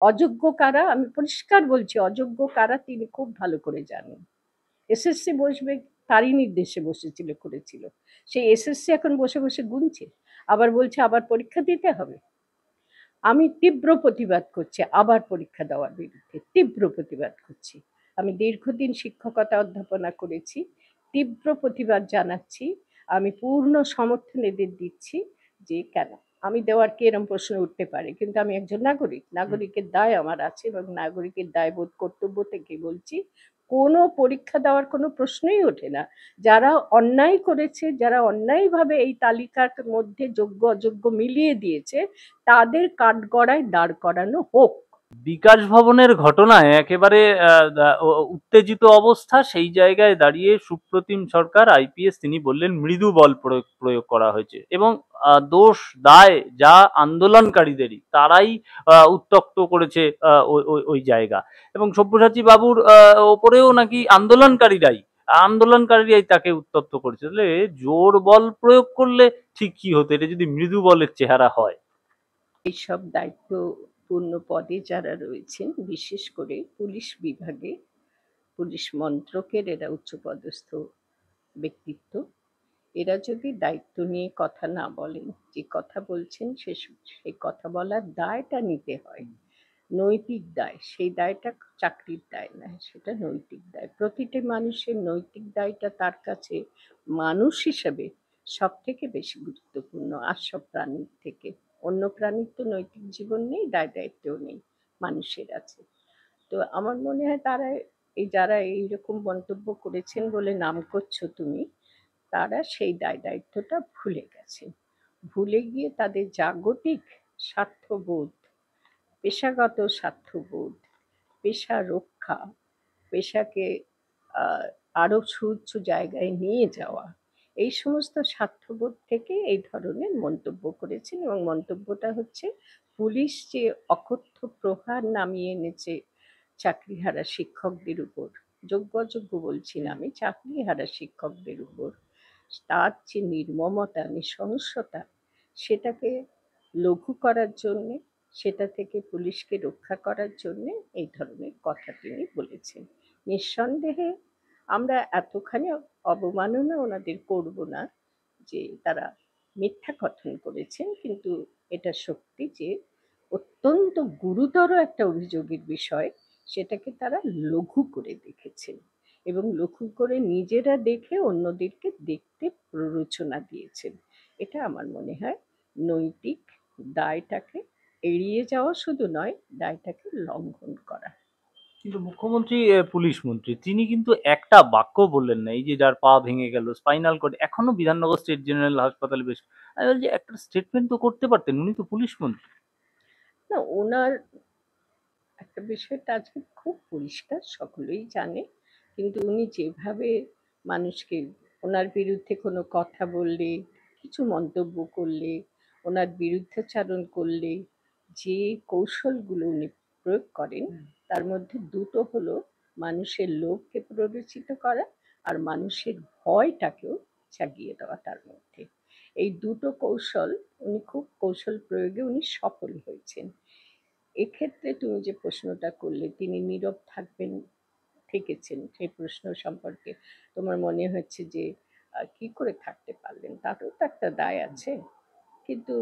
অযোগ্য কারা, আমি পরিষ্কার বলছি, অযোগ্য কারা তিনি খুব ভালো করে জানেন। এসএসসি বসবে তারই নির্দেশে বসেছিল, করেছিল। সেই এসএসসি এখন বসে বসে গুনছে, আবার বলছে আবার পরীক্ষা দিতে হবে। আমি তীব্র প্রতিবাদ করছি আবার পরীক্ষা দেওয়ার বিরুদ্ধে, তীব্র প্রতিবাদ করছি। আমি দীর্ঘদিন শিক্ষকতা অধ্যাপনা করেছি, তীব্র প্রতিবাদ জানাচ্ছি। আমি পূর্ণ সমর্থন এদের দিচ্ছি। যে কেন আমি দেওয়ার কি এরম প্রশ্ন উঠতে পারে, কিন্তু আমি একজন নাগরিক, নাগরিকের দায় আমার আছে, এবং নাগরিকের দায়বোধ কর্তব্য থেকে বলছি কোনো পরীক্ষা দেওয়ার কোনো প্রশ্নই ওঠে না। যারা অন্যায় করেছে, যারা অন্যায়ভাবে এই তালিকার মধ্যে যোগ্য অযোগ্য মিলিয়ে দিয়েছে, তাদের কাঠগড়ায় দাঁড় করানো হোক। বিকাশ ভবনের ঘটনায় একেবারে উত্তেজিত অবস্থা, সেই জায়গায় দাঁড়িয়ে সুপ্রতিম সরকার আইপিএস তিনি বললেন মৃদু বল প্রয়োগ করা হয়েছে, এবং দোষ দায় যা আন্দোলনকারীদেরই, তারাই উত্তক্ত করেছে ওই জায়গা, এবং সব্যসাচী বাবুর ওপরেও নাকি আন্দোলনকারীরাই তাকে উত্তপ্ত করেছে। তাহলে জোর বল প্রয়োগ করলে ঠিক কি হতো, এটা যদি মৃদু বলের চেহারা হয়? এইসব দায়িত্বপূর্ণ পদে যারা রয়েছেন, বিশেষ করে পুলিশ বিভাগে, পুলিশ মন্ত্রকের এরা উচ্চপদস্থ ব্যক্তিত্ব, এরা যদি দায়িত্ব নিয়ে কথা না বলেন, যে কথা বলছেন সেই কথা বলার দায়টা নিতে হয়, নৈতিক দায়, সেই দায়টা চাকরির দায় না, সেটা নৈতিক দায়। প্রতিটি মানুষের নৈতিক দায়টা তার কাছে মানুষ হিসেবে সব থেকে বেশি গুরুত্বপূর্ণ, আর সব প্রাণীর থেকে। অন্য প্রাণীর তো নৈতিক জীবন নেই, দায় দায়িত্বও নেই, মানুষের আছে। তো আমার মনে হয় তারা, যারা এইরকম মন্তব্য করেছেন বলে নাম করছো তুমি, তারা সেই দায় দায়িত্বটা ভুলে গেছেন। ভুলে গিয়ে তাদের জাগতিক স্বার্থবোধ, পেশাগত স্বার্থবোধ, পেশা রক্ষা, পেশাকে আরো সুউচ্চ জায়গায় নিয়ে যাওয়া, এই সমস্ত স্বার্থবোধ থেকে এই ধরনের মন্তব্য করেছেন। এবং মন্তব্যটা হচ্ছে পুলিশ যে অকথ্য প্রহার নামিয়ে এনেছে চাকরিহারা শিক্ষকদের উপর, যোগ্য অযোগ্য বলছি না আমি, চাকরিহারা শিক্ষকদের উপর, তার যে নির্মমতা, নৃশংসতা, সেটাকে লঘু করার জন্যে, সেটা থেকে পুলিশকে রক্ষা করার জন্যে এই ধরনের কথা তিনি বলেছেন। নিঃসন্দেহে আমরা এতখানি অবমাননা ওনাদের করব না যে তারা মিথ্যা কথন করেছেন, কিন্তু এটা সত্যি যে অত্যন্ত গুরুতর একটা অভিযোগের বিষয়, সেটাকে তারা লঘু করে দেখেছেন, এবং লঘু করে নিজেরা দেখে অন্যদেরকে দেখতে প্ররোচনা দিয়েছেন। এটা আমার মনে হয় নৈতিক দায়টাকে এড়িয়ে যাওয়া শুধু নয়, দায়টাকে লঙ্ঘন করা। কিন্তু মুখ্যমন্ত্রী, পুলিশ মন্ত্রী, তিনি কিন্তু একটা বাক্য বললেন না, এই যে যার পা ভেঙে গেল, স্পাইনাল কর্ড এখনো বিধাননগর স্টেট জেনারেল হাসপাতালে বেশ। আমি বলছি একটা স্টেটমেন্ট তো করতে পারতেন, উনি তো পুলিশ মন্ত্রী। না, ওনার একটা বিষয়টা আজকে খুব পরিষ্কার, সকলেই জানে, কিন্তু উনি যেভাবে মানুষকে, ওনার বিরুদ্ধে কোনো কথা বললে, কিছু মন্তব্য করলে, ওনার বিরুদ্ধাচারণ করলে যে কৌশলগুলো উনি প্রয়োগ করেন, তার মধ্যে দুটো হলো মানুষের লোভকে প্ররোচিত করা, আর মানুষের ভয়টাকেও জাগিয়ে দেওয়া তার মধ্যে। এই দুটো কৌশল উনি খুব কৌশল প্রয়োগে উনি সফল হয়েছেন। এক্ষেত্রে তুমি যে প্রশ্নটা করলে তিনি নীরব থাকবেন, থেকেছেন, সেই প্রশ্ন সম্পর্কে তোমার মনে হচ্ছে যে কি করে থাকতে পারলেন, তারও তো একটা দায় আছে। কিন্তু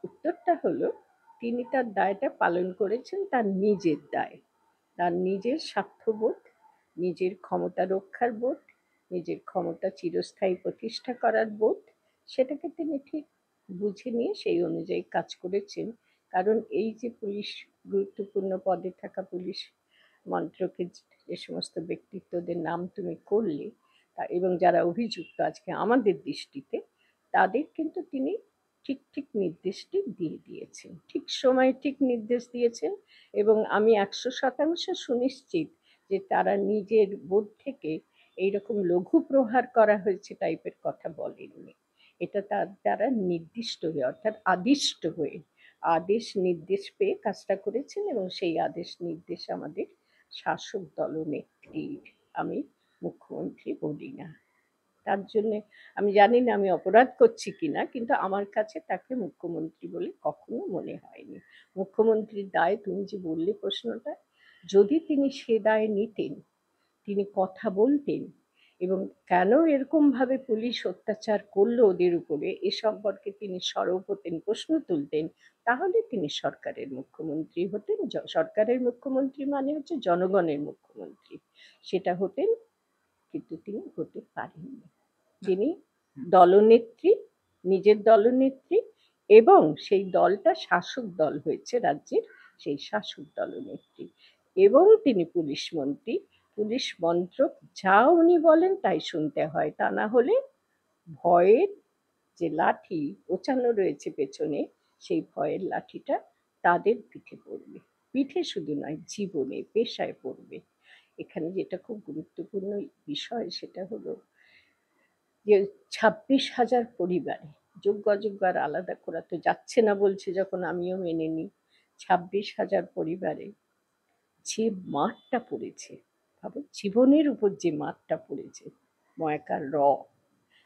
উত্তরটা হলো তিনি তার দায়টা পালন করেছেন, তার নিজের দায়, তার নিজের স্বার্থবোধ, নিজের ক্ষমতা রক্ষার বোধ, নিজের ক্ষমতা চিরস্থায়ী প্রতিষ্ঠা করার বোধ, সেটাকে তিনি ঠিক বুঝে নিয়ে সেই অনুযায়ী কাজ করেছেন। কারণ এই যে পুলিশ, গুরুত্বপূর্ণ পদে থাকা পুলিশ মন্ত্রকের যে সমস্ত ব্যক্তিত্বদের নাম তুমি করলে, এবং যারা অভিযুক্ত আজকে আমাদের দৃষ্টিতে, তাদের কিন্তু তিনি ঠিক ঠিক নির্দেশটি দিয়ে দিয়েছেন, ঠিক সময়ে ঠিক নির্দেশ দিয়েছেন। এবং আমি 100% সুনিশ্চিত যে তারা নিজের বোধ থেকে এইরকম লঘু প্রহার করা হয়েছে টাইপের কথা বলেননি। এটা তার দ্বারা নির্দিষ্ট হয়ে, অর্থাৎ আদিষ্ট হয়ে, আদেশ নির্দেশ পেয়ে কাজটা করেছেন। এবং সেই আদেশ নির্দেশ আমাদের শাসক দলনেত্রীর, আমি মুখ্যমন্ত্রী বলি না, তার জন্য আমি জানি না আমি অপরাধ করছি কিনা, কিন্তু আমার কাছে তাকে মুখ্যমন্ত্রী বলে কখনো মনে হয়নি। মুখ্যমন্ত্রীর দায়, তুমি যে বললে প্রশ্নটা, যদি তিনি সে দায় নিতেন, তিনি কথা বলতেন এবং কেন এরকম ভাবে পুলিশ অত্যাচার করলো ওদের উপরে এ সম্পর্কে তিনি সরব হতেন, প্রশ্ন তুলতেন, তাহলে তিনি সরকারের মুখ্যমন্ত্রী হতেন। সরকারের মুখ্যমন্ত্রী মানে হচ্ছে জনগণের মুখ্যমন্ত্রী, সেটা হতেন, কিন্তু তিনি হতে পারেননি। যিনি দলনেত্রী, নিজের দলনেত্রী, এবং সেই দলটা শাসক দল হয়েছে রাজ্যের, সেই শাসক দলনেত্রী, এবং তিনি পুলিশ মন্ত্রী। পুলিশ মন্ত্রক যা উনি বলেন তাই শুনতে হয়, তা না হলে ভয়ের যে লাঠি ওচানো রয়েছে পেছনে, সেই ভয়ের লাঠিটা তাদের পিঠে পড়বে, পিঠে শুধু নয়, জীবনে, পেশায় পড়বে। এখানে যেটা খুব গুরুত্বপূর্ণ বিষয় সেটা হলো যে 26,000 পরিবারে, যোগ্য অযোগ্য আর আলাদা করা তো যাচ্ছে না বলছে যখন, আমিও মেনে নিই, 26,000 পরিবারে যে মারটা পড়েছে, ভাবো জীবনের উপর যে মারটা পড়েছে, ময়াকার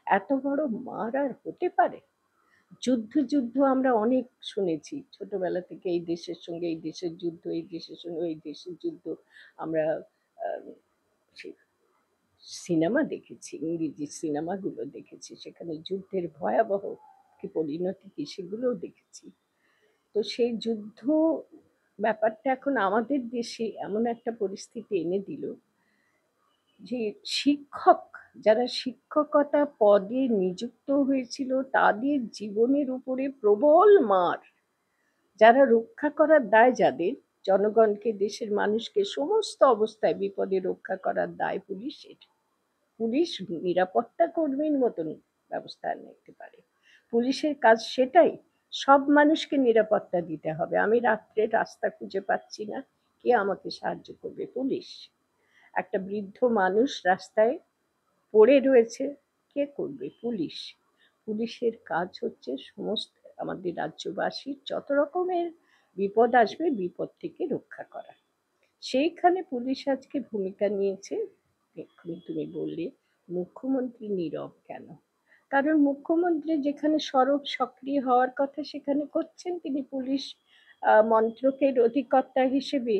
এত বড় মার আর হতে পারে? যুদ্ধ যুদ্ধ আমরা অনেক শুনেছি ছোটবেলা থেকে, এই দেশের সঙ্গে এই দেশের যুদ্ধ, এই দেশের সঙ্গে ওই দেশের যুদ্ধ। আমরা সিনেমা দেখেছি, ইংরেজি সিনেমাগুলো দেখেছি, সেখানে যুদ্ধের ভয়াবহ কি পরিণতি কি সেগুলোও দেখেছি। তো সেই যুদ্ধ ব্যাপারটা এখন আমাদের দেশে এমন একটা পরিস্থিতি এনে দিল যে শিক্ষক, যারা শিক্ষকতা পদে নিযুক্ত হয়েছিল, তাদের জীবনের উপরে প্রবল মার, যারা রক্ষা করার দায়, যাদের জনগণকে, দেশের মানুষকে সমস্ত অবস্থায় বিপদে রক্ষা করার দায় পুলিশের, পুলিশ নিরাপত্তা কর্মীর মতন ব্যবস্থা নিতে পারে। পুলিশের কাজ সেটাই, সব মানুষকে নিরাপত্তা দিতে হবে। আমি রাত্রে রাস্তা খুঁজে পাচ্ছি না, কে আমাকে সাহায্য করবে? পুলিশ। একটা বৃদ্ধ মানুষ রাস্তায় পড়ে রয়েছে, কে করবে? পুলিশ। পুলিশের কাজ হচ্ছে সমস্ত আমাদের রাজ্যবাসীর যত রকমের বিপদ আসবে, বিপদ থেকে রক্ষা করা। সেইখানে পুলিশ আজকে ভূমিকা নিয়েছে। এক্ষুনি তুমি বললে মুখ্যমন্ত্রী নীরব কেন? কারণ মুখ্যমন্ত্রী যেখানে সরব সক্রিয় হওয়ার কথা সেখানে করছেন, তিনি পুলিশ মন্ত্রকের অধিকর্তা হিসেবে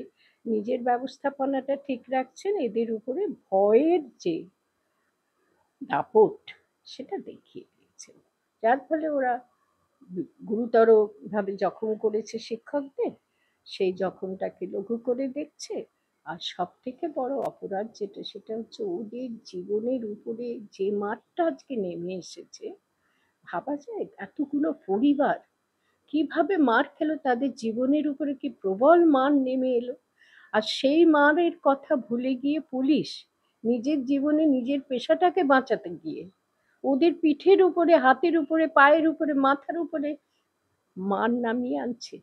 নিজের ব্যবস্থাপনাটা ঠিক রাখছেন, এদের উপরে ভয়ের যে দাপট সেটা দেখিয়ে দিয়েছেন, যার ফলে ওরা গুরুতর ভাবে জখম করেছে শিক্ষকদের, সেই জখমটাকে লঘু করে দেখছে। আর সব থেকে বড় অপরাধ যেটা, সেটা হচ্ছে ওদের জীবনের উপরে যে মারটা আজকে নেমে এসেছে। ভাবা যায় এতগুলো পরিবার কিভাবে মার খেলো, তাদের জীবনের উপরে কি প্রবল মার নেমে এলো। আর সেই মারের কথা ভুলে গিয়ে পুলিশ নিজের জীবনে নিজের পেশাটাকে বাঁচাতে গিয়ে ওদের পিঠের উপরে, হাতের উপরে, পায়ের উপরে, মাথার উপরে মার নামিয়ে আনছে।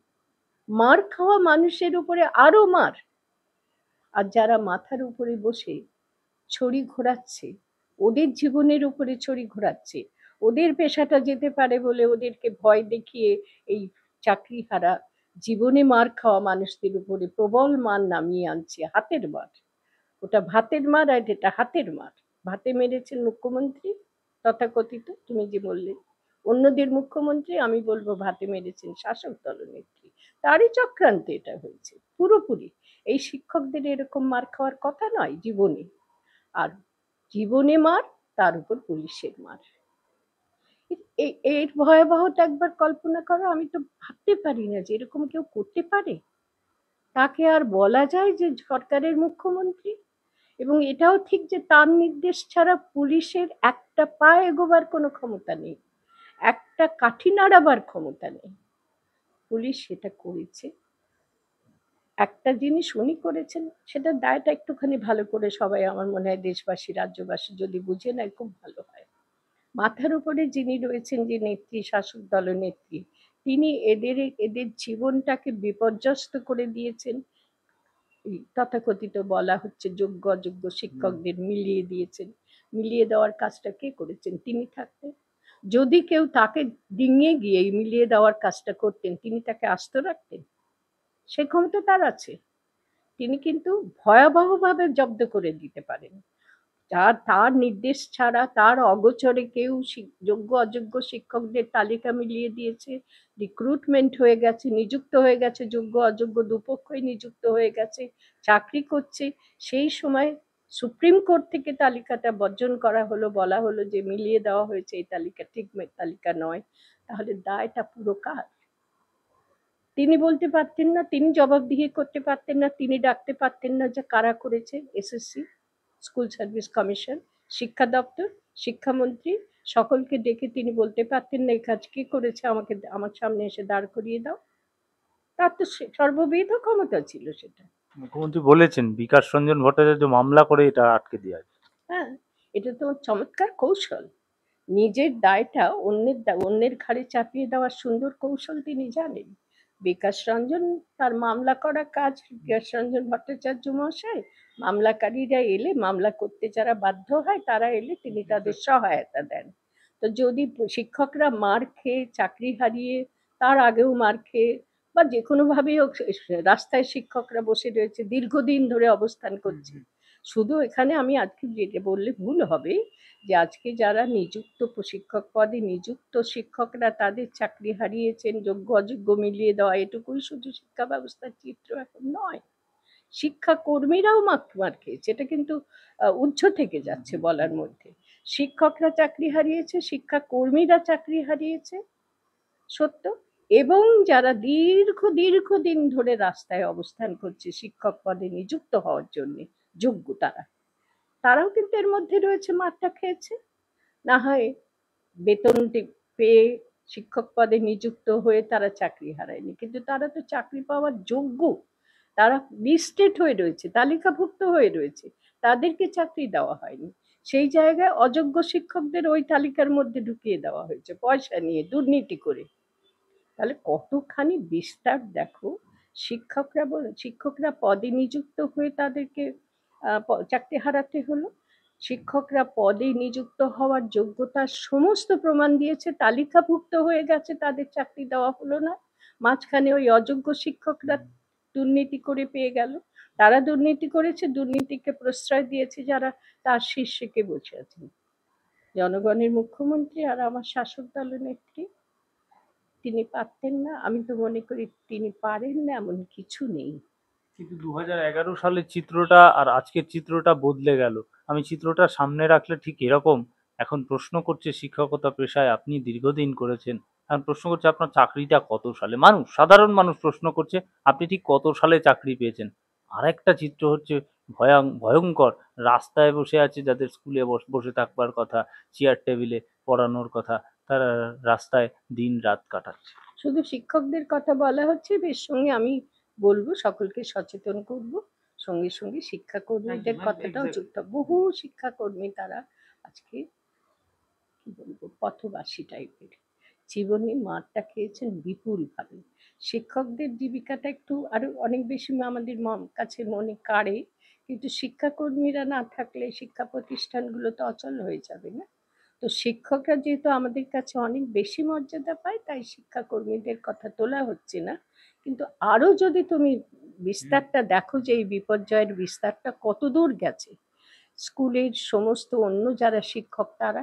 মার খাওয়া মানুষের উপরে আরো মার। আর যারা মাথার উপরে বসে ছড়ি ঘোরাচ্ছে, ওদের জীবনের উপরে ছড়ি ঘোরাচ্ছে, ওদের পেশাটা যেতে পারে বলে ওদেরকে ভয় দেখিয়ে এই চাকরি হারা, জীবনে মার খাওয়া মানুষদের উপরে প্রবল মার নামিয়ে আনছে, হাতের মার। ওটা ভাতের মার আর এটা হাতের মার। ভাতে মেরেছেন মুখ্যমন্ত্রী তথাকথিত, তুমি যে বললে অন্যদের মুখ্যমন্ত্রী, আমি বলবো ভাতে মেরেছেন শাসক দলনেত্রী। তারই চক্রান্ত এটা হয়েছে পুরোপুরি। এই শিক্ষকদের এরকম মার খাওয়ার কথা নয় জীবনে, আর জীবনে মার, তার উপর পুলিশের মার। এর ভয়াবহতা একবার কল্পনা করো। আমি তো ভাবতে পারি না যে এরকম কেউ করতে পারে। তাকে আর বলা যায় যে সরকারের মুখ্যমন্ত্রী? এবং এটাও ঠিক যে তার নির্দেশ ছাড়া পুলিশের একটা পা এগোবার কোনো ক্ষমতা নেই, একটা কাঠি নাড়াবার ক্ষমতা নেই। পুলিশ সেটা করেছে। একটা জিনিস উনি করেছেন, সেটা দায়টা একটুখানি ভালো করে সবাই, আমার মনে হয় দেশবাসী, রাজ্যবাসী যদি বুঝে নেয় খুব ভালো হয়। মাথার উপরে যিনি রয়েছেন, যে নেত্রী, শাসক দলনেত্রী, তিনি এদের জীবনটাকে বিপর্যস্ত করে দিয়েছেন। তথাকথিত বলা হচ্ছে যোগ্য অযোগ্য শিক্ষকদের মিলিয়ে দিয়েছেন। মিলিয়ে দেওয়ার কাজটা কে করেছেন? তিনি থাকতেন। যদি কেউ তাকে ডিঙিয়ে গিয়ে এই মিলিয়ে দেওয়ার কাজটা করতেন, তিনি তাকে আস্ত রাখতেন? সে ক্ষমতা তার আছে। তিনি কিন্তু ভয়াবহভাবে জব্দ করে দিতে পারেন। তার নির্দেশ ছাড়া, তার অগোচরে কেউ যোগ্য অযোগ্য শিক্ষকদের তালিকা মিলিয়ে দিয়েছে, রিক্রুটমেন্ট হয়ে গেছে, নিযুক্ত হয়ে গেছে, যোগ্য অযোগ্য দুপক্ষই নিযুক্ত হয়ে গেছে, চাকরি করছে। সেই সময় সুপ্রিম কোর্ট থেকে তালিকাটা বর্জন করা হলো, বলা হলো যে মিলিয়ে দেওয়া হয়েছে, এই তালিকা ঠিক তালিকা নয়। তাহলে দায়টা পুরো কার? তিনি বলতে পারতেন না, তিনি জবাবদিহি করতে পারতেন না, তিনি ডাকতে পারতেন না যে কারা করেছে? এসএসসি, স্কুল সার্ভিস কমিশন, শিক্ষা দপ্তর, শিক্ষামন্ত্রী, সকলকে ডেকে তিনি বলতে পারতেন না এই কাজ কে করেছে, আমাকে আমার সামনে এসে দাঁড় করিয়ে দাও? তার তো সর্ববিধ ক্ষমতা ছিল সেটা। মুখ্যমন্ত্রী বলেছেন বিকাশ রঞ্জন ভট্টাচার্য মামলা করে এটা আটকে দেওয়া। হ্যাঁ, এটা তো চমৎকার কৌশল। নিজের দায়টা অন্যের ঘাড়ে চাপিয়ে দেওয়ার সুন্দর কৌশল তিনি জানেন। বিকাশ রঞ্জন, তার মামলা করা কাজ, বিকাশ রঞ্জন ভট্টাচার্য মহাশয়, মামলাকারীরা এলে, মামলা করতে যারা বাধ্য হয় তারা এলে তিনি তাদের সহায়তা দেন। তো যদি শিক্ষকরা মার খেয়ে, চাকরি হারিয়ে, তার আগেও মার খেয়ে বা যে কোনোভাবেই হোক রাস্তায় শিক্ষকরা বসে রয়েছে, দীর্ঘদিন ধরে অবস্থান করছে। শুধু এখানে আমি আজকে যেটা বললে ভুল হবে, যে আজকে যারা নিযুক্ত শিক্ষক পদে নিযুক্ত শিক্ষকরা তাদের চাকরি হারিয়েছেন, যোগ্য অযোগ্য মিলিয়ে দেওয়া, এটুকুই শুধু শিক্ষা ব্যবস্থার চিত্র এখন নয়। শিক্ষা কর্মীরাও মার খেয়েছে, এটা কিন্তু উজ্জ্ব থেকে যাচ্ছে বলার মধ্যে। শিক্ষকরা চাকরি হারিয়েছে, শিক্ষা কর্মীরা চাকরি হারিয়েছে, সত্য। এবং যারা দীর্ঘদিন ধরে রাস্তায় অবস্থান করছে শিক্ষক পদে নিযুক্ত হওয়ার জন্য যোগ্য, তারাও কিন্তু এর মধ্যে রয়েছে, মারটা খেয়েছে। না হয় বেতন পেয়ে শিক্ষক পদে নিযুক্ত হয়ে তারা চাকরি হারায়নি, কিন্তু তারা তো চাকরি পাওয়ার যোগ্য, তারা লিস্টেড হয়ে রয়েছে, তালিকাভুক্ত হয়ে রয়েছে, তাদেরকে চাকরি দেওয়া হয়নি। সেই জায়গায় অযোগ্য শিক্ষকদের ওই তালিকার মধ্যে ঢুকিয়ে দেওয়া হয়েছে পয়সা নিয়ে, দুর্নীতি করে। তাহলে কতখানি বিস্তার দেখো। শিক্ষকরা পদে নিযুক্ত হয়ে তাদেরকে চাকরি হারাতে হলো। শিক্ষকরা পদে নিযুক্ত হওয়ার যোগ্যতার সমস্ত প্রমাণ দিয়েছে, তালিকাভুক্ত হয়ে গেছে, তাদের চাকরি দেওয়া হলো না। মাঝখানে ওই অযোগ্য শিক্ষকরা দুর্নীতি করে পেয়ে গেল। তারা দুর্নীতি করেছে, দুর্নীতিকে প্রশ্রয় দিয়েছে যারা তার শীর্ষে কে বসে আছেন, জনগণের মুখ্যমন্ত্রী আর আমার শাসক দলের নেত্রী। তিনি পারতেন না? আমি তো মনে করি তিনি পারেন না এমন কিছু নেই। কিন্তু 2011 সালের চিত্রটা আর আজকের চিত্রটা বদলে গেল। আমি চিত্রটা সামনে রাখলে ঠিক এরকম। এখন প্রশ্ন করছে শিক্ষকতা পেশায় আপনি দীর্ঘদিন করেছেন। এখন প্রশ্ন করছে আপনার চাকরিটা কত সালে? মানুষ, সাধারণ মানুষ প্রশ্ন করছে আপনি ঠিক কত সালে চাকরি পেয়েছেন? আরেকটা চিত্র হচ্ছে ভয়ঙ্কর। রাস্তায় বসে আছে যাদের স্কুলে বসে থাকবার কথা, চেয়ার টেবিলে পড়ানোর কথা, তারা রাস্তায় দিন রাত কাটাচ্ছে। শুধু শিক্ষকদের কথা বলা হচ্ছে, এর সঙ্গে আমি বলবো সকলকে সচেতন করব, সঙ্গে সঙ্গে শিক্ষাকর্মীদের কথাটাও যুক্ত। বহু শিক্ষাকর্মী তারা আজকে কি বলবো পথবাসী টাইপের, জীবনে মারটা খেয়েছেন বিপুল ভাবে। শিক্ষকদের জীবিকাটা একটু আরো অনেক বেশি আমাদের কাছে মনে কাড়ে, কিন্তু শিক্ষাকর্মীরা না থাকলে শিক্ষা প্রতিষ্ঠানগুলো তো অচল হয়ে যাবে না। তো শিক্ষকরা যেহেতু আমাদের কাছে অনেক বেশি মর্যাদা পায়, তাই শিক্ষাকর্মীদের কথা তোলা হচ্ছে না। কিন্তু আরো যদি তুমি বিস্তারটা দেখো যে এই বিপর্যয়ের বিস্তারটা কত দূর গেছে, স্কুলের সমস্ত অন্য যারা শিক্ষক, তারা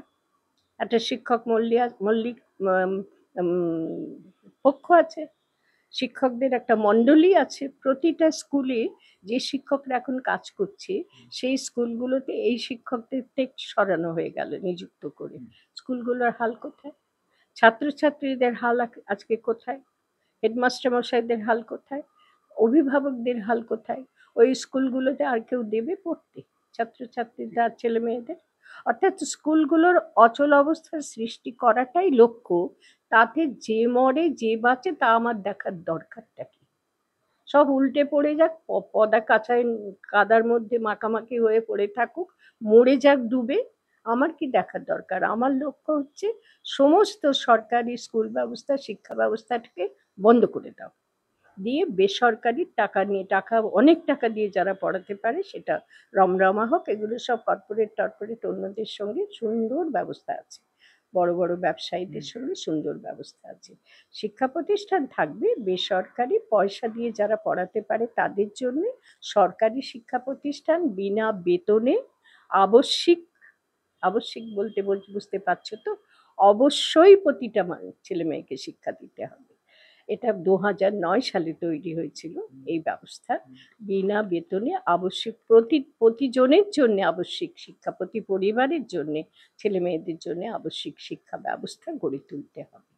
একটা শিক্ষক মল্লিক পক্ষ আছে, শিক্ষকদের একটা মণ্ডলী আছে। প্রতিটা স্কুলে যে শিক্ষকরা এখন কাজ করছে সেই স্কুলগুলোতে এই শিক্ষকদের সরানো হয়ে গেল নিযুক্ত করে। স্কুলগুলোর হাল কোথায়? ছাত্রছাত্রীদের হাল আজকে কোথায়? হেডমাস্টার মশাইদের হাল কোথায়? অভিভাবকদের হাল কোথায়? ওই স্কুলগুলোতে আর কেউ দেবে পড়তে ছাত্রছাত্রীরা, ছেলে মেয়েদের? অর্থাৎ স্কুলগুলোর অচল অবস্থার সৃষ্টি করাটাই লক্ষ্য। তাতে যে মরে যে বাঁচে তা আমার দেখার দরকারটা কি? সব উল্টে পড়ে যাক, পদা কাছায় কাদার মধ্যে মাখামাখি হয়ে পড়ে থাকুক, মরে যাক ডুবে, আমার কি দেখার দরকার? আমার লক্ষ্য হচ্ছে সমস্ত সরকারি স্কুল ব্যবস্থা, শিক্ষা ব্যবস্থাটাকে বন্ধ করে দাও, দিয়ে বেসরকারি টাকা অনেক টাকা দিয়ে যারা পড়াতে পারে সেটা রমরমা হোক। এগুলো সব কর্পোরেট অন্যদের সঙ্গে সুন্দর ব্যবস্থা আছে, বড় বড় ব্যবসায়ীদের সঙ্গে সুন্দর ব্যবস্থা আছে। শিক্ষা প্রতিষ্ঠান থাকবে, বেসরকারি পয়সা দিয়ে যারা পড়াতে পারে তাদের জন্য সরকারি শিক্ষা প্রতিষ্ঠান বিনা বেতনে আবশ্যিক, আবশ্যিক বলতে বুঝতে পারছো তো, অবশ্যই প্রতিটা ছেলে মেয়েকে শিক্ষা দিতে হবে। এটা 2009 সালে তৈরি হয়েছিল এই ব্যবস্থা। বিনা বেতনে আবশ্যিক প্রতিজনের জন্য আবশ্যিক শিক্ষা, প্রতি পরিবারের জন্য ছেলে মেয়েদের জন্য আবশ্যিক শিক্ষা ব্যবস্থা গড়ে তুলতে হবে।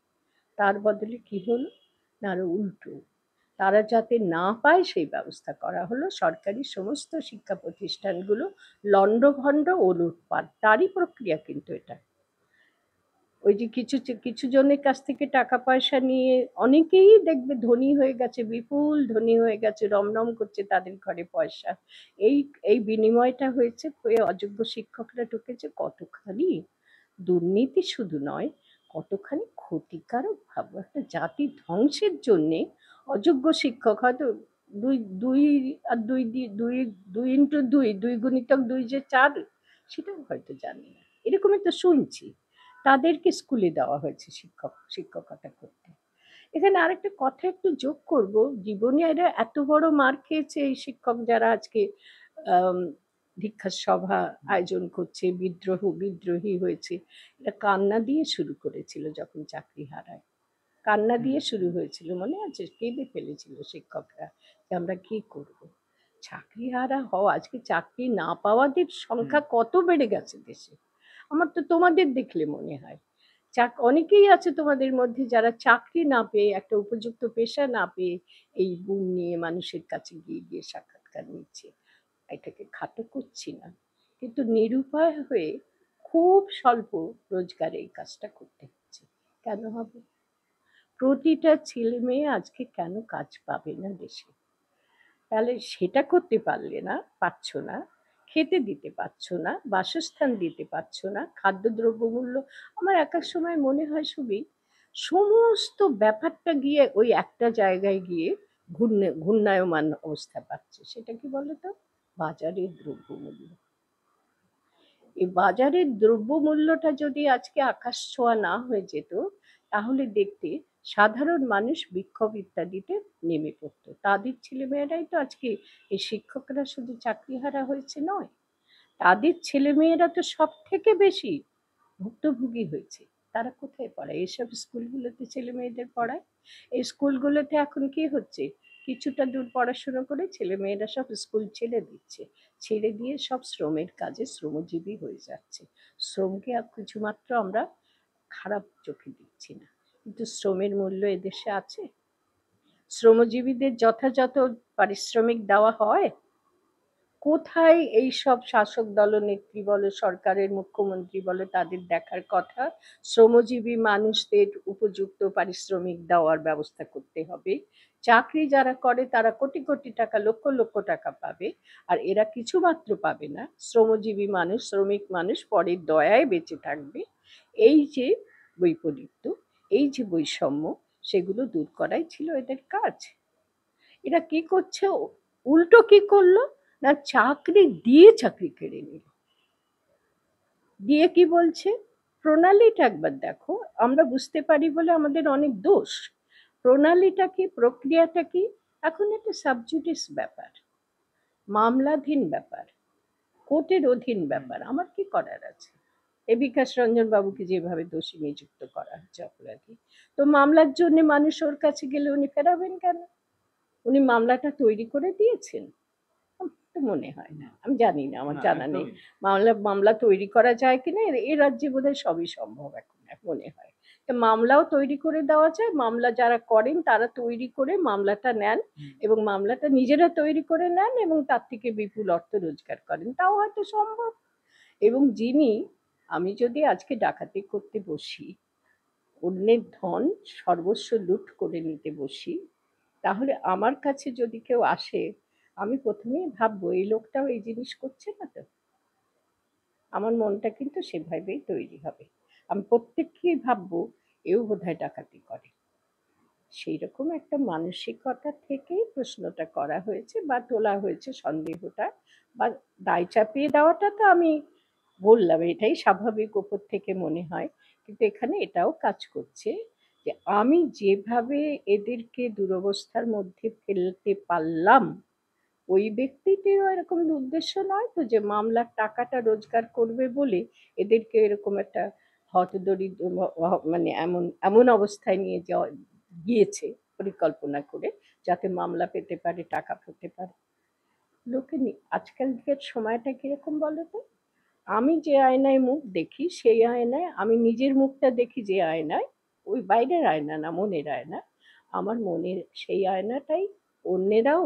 তার বদলে কি হলো না, আরো উল্টো, তারা যাতে না পায় সেই ব্যবস্থা করা হলো। সরকারি সমস্ত শিক্ষা প্রতিষ্ঠানগুলো লণ্ডভণ্ড ও লুটপাট, তারই প্রক্রিয়া কিন্তু এটা। ওই যে কিছু জনের কাছ থেকে টাকা পয়সা নিয়ে অনেকেই দেখবে ধনী হয়ে গেছে, বিপুল ধনী হয়ে গেছে, রমরম করছে তাদের ঘরে পয়সা। এই এই বিনিময়টা হয়েছে, অযোগ্য শিক্ষকরা ঢুকেছে। কতখানি দুর্নীতি শুধু নয়, কতখানি ক্ষতিকারক ভাবো, একটা জাতি ধ্বংসের জন্যে অযোগ্য শিক্ষক হয়তো দুই দুই আর দুই দুই দুই ইন্টু দুই, দুই গুণিতক দুই যে চার, সেটাও হয়তো জানি না, এরকমই তো শুনছি। তাদেরকে স্কুলে দেওয়া হয়েছে শিক্ষকতা করতে। এখানে আরেকটা কথা একটু যোগ করব, জীবনে এরা এত বড় মার খেয়েছে এই শিক্ষক যারা আজকে দীক্ষার সভা আয়োজন করছে, বিদ্রোহী হয়েছে, এটা কান্না দিয়ে শুরু করেছিল। যখন চাকরি হারায় কান্না দিয়ে শুরু হয়েছিল, মনে আছে? কেঁদে ফেলেছিল শিক্ষকরা যে আমরা কি করব। চাকরি হারা হওয়া, আজকে চাকরি না পাওয়াদের সংখ্যা কত বেড়ে গেছে দেশে। আমার তো তোমাদের দেখলে মনে হয়, অনেকেই আছে তোমাদের মধ্যে যারা চাকরি না পেয়ে, একটা উপযুক্ত পেশা না পেয়ে এই গুণ নিয়ে মানুষের কাছে গিয়ে গিয়ে সাক্ষাৎকার নিচ্ছে। এটাকে খাটো করছি না, কিন্তু নিরুপায় হয়ে খুব স্বল্প রোজগারে এই কাজটা করতে হচ্ছে। কেন হবে? প্রতিটা ছেলে মেয়ে আজকে কেন কাজ পাবে না দেশে? তাহলে সেটা করতে পারলে না, পাচ্ছ না, খেতে দিতে পারছো না, বাসস্থান দিতে পারছো না, খাদ্যদ্রব্য মূল্য, আমার এক এক সময় মনে হয় সুবি সমস্ত ব্যাপারটা গিয়ে ওই একটা জায়গায় গিয়ে ঘূর্ণায়মান অবস্থা পাচ্ছে। সেটা কি বলতো? বাজারের দ্রব্যমূল্য। এই বাজারের দ্রব্যমূল্যটা যদি আজকে আকাশ ছোঁয়া না হয়ে যেত, তাহলে দেখতে সাধারণ মানুষ বিক্ষোভ ইত্যাদিতে নেমে পড়ত। তাদের ছেলেমেয়েরাই তো আজকে, এই শিক্ষকরা শুধু চাকরিহারা হয়েছে নয়, তাদের ছেলেমেয়েরা তো সব থেকে বেশি ভুক্তভোগী হয়েছে। তারা কোথায় পড়ায়? এসব স্কুলগুলোতে ছেলে মেয়েদের পড়ায়। এই স্কুলগুলোতে এখন কি হচ্ছে, কিছুটা দূর পড়াশোনা করে ছেলে মেয়েরা সব স্কুল ছেড়ে দিচ্ছে, ছেড়ে দিয়ে সব শ্রমের কাজে শ্রমজীবী হয়ে যাচ্ছে। শ্রমকে আর কিছুমাত্র আমরা খারাপ চোখে দেখছি না, কিন্তু শ্রমের মূল্য এদেশে আছে? শ্রমজীবীদের যথাযথ পারিশ্রমিক দেওয়া হয়? কোথায় এই সব শাসক দলনেত্রী বলো, সরকারের মুখ্যমন্ত্রী বলো, তাদের দেখার কথা শ্রমজীবী মানুষদের উপযুক্ত পারিশ্রমিক দেওয়ার ব্যবস্থা করতে হবে। চাকরি যারা করে তারা কোটি কোটি টাকা, লক্ষ লক্ষ টাকা পাবে, আর এরা কিছুমাত্র পাবে না। শ্রমজীবী মানুষ, শ্রমিক মানুষ পরের দয়ায় বেঁচে থাকবে। এই যে বৈপরীত্য, এই যে বৈষম্য, সেগুলো দূর করাই ছিল এদের কাজ। এরা কি করছে, উল্টো কি করলো না, চাকরি দিয়ে চাকরি কেড়ে নিল। দিয়ে কি বলছে, প্রণালীটা একবার দেখো। আমরা বুঝতে পারি বলে আমাদের অনেক দোষ। প্রণালীটা কি, প্রক্রিয়াটা কি? এখন এটা সাবজুডিস ব্যাপার, মামলাধীন ব্যাপার, কোর্টের অধীন ব্যাপার। আমার কি করার আছে? এ বিকাশ রঞ্জন বাবুকে যেভাবে দোষী নিযুক্ত করা হচ্ছে, অপরাধী, তো মামলার জন্য মানুষ ওর কাছে গেলে উনি ফেরাবেন কেন? উনি মামলাটা তৈরি করে দিয়েছেন? তো মনে হয় না, আমি জানি না, আমার জানা নেই মামলা তৈরি করা যায় কিনা। এ রাজ্যে বোধহয় সবই সম্ভব এখন মনে হয়। মামলাও তৈরি করে দেওয়া যায়, মামলা যারা করেন তারা তৈরি করে মামলাটা নেন, এবং মামলাটা নিজেরা তৈরি করে নেন এবং তার থেকে বিপুল অর্থ রোজগার করেন, তাও হয়তো সম্ভব। এবং আমি যদি আজকে ডাকাতি করতে বসি, অন্যের ধন সর্বস্ব লুট করে নিতে বসি, তাহলে আমার কাছে যদি কেউ আসে, আমি প্রথমেই ভাববো এই লোকটাও এই জিনিস করছে না তো। আমার মনটা কিন্তু সেভাবেই তৈরি হবে। আমি প্রত্যেককেই ভাববো এও বোধহয় ডাকাতি করে। সেই রকম একটা মানসিকতা থেকেই প্রশ্নটা করা হয়েছে বা তোলা হয়েছে সন্দেহটা, বা দায় চাপিয়ে দেওয়াটা তো আমি বললাম এটাই স্বাভাবিক, ওপর থেকে মনে হয়। কিন্তু এখানে এটাও কাজ করছে যে আমি যেভাবে এদেরকে দুরবস্থার মধ্যে ফেলতে পারলাম, ওই ব্যক্তিটিরও এরকম উদ্দেশ্য নয় তো যে মামলার টাকাটা রোজগার করবে বলে এদেরকে এরকম একটা হতদরিদ্র মানে এমন এমন অবস্থায় নিয়ে যাওয়া গিয়েছে পরিকল্পনা করে, যাতে মামলা পেতে পারে, টাকা পেতে পারে। লোকে আজকালকার সময়টা কিরকম বলো তো? আমি যে আয়নায় মুখ দেখি সেই আয়নায় আমি নিজের মুখটা দেখি যে আয়নায়, ওই বাইরের আয়না না, মনের আয়না। আমার মনের সেই আয়নাটাই অন্যেরাও,